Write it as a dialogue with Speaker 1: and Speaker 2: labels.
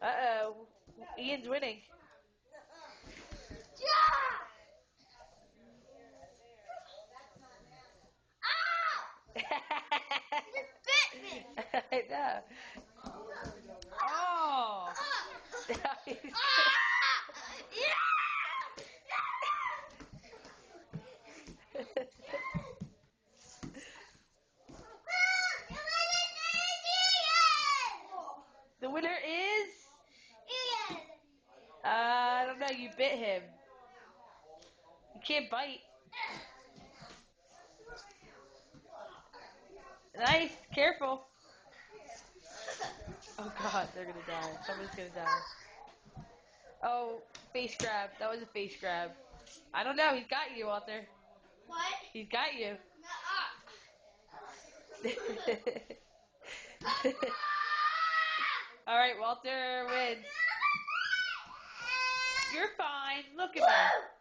Speaker 1: Uh-oh. Ian's winning.
Speaker 2: Bit me.
Speaker 1: I know. Oh. Now he's The winner is. I don't know. You bit him. You can't bite. Nice. Careful. Oh God, they're gonna die. Someone's gonna die. Oh, face grab. That was a face grab. I don't know. He's got you, Walter.
Speaker 2: What?
Speaker 1: He's got you. All right, Walter wins. You're fine. Look at me.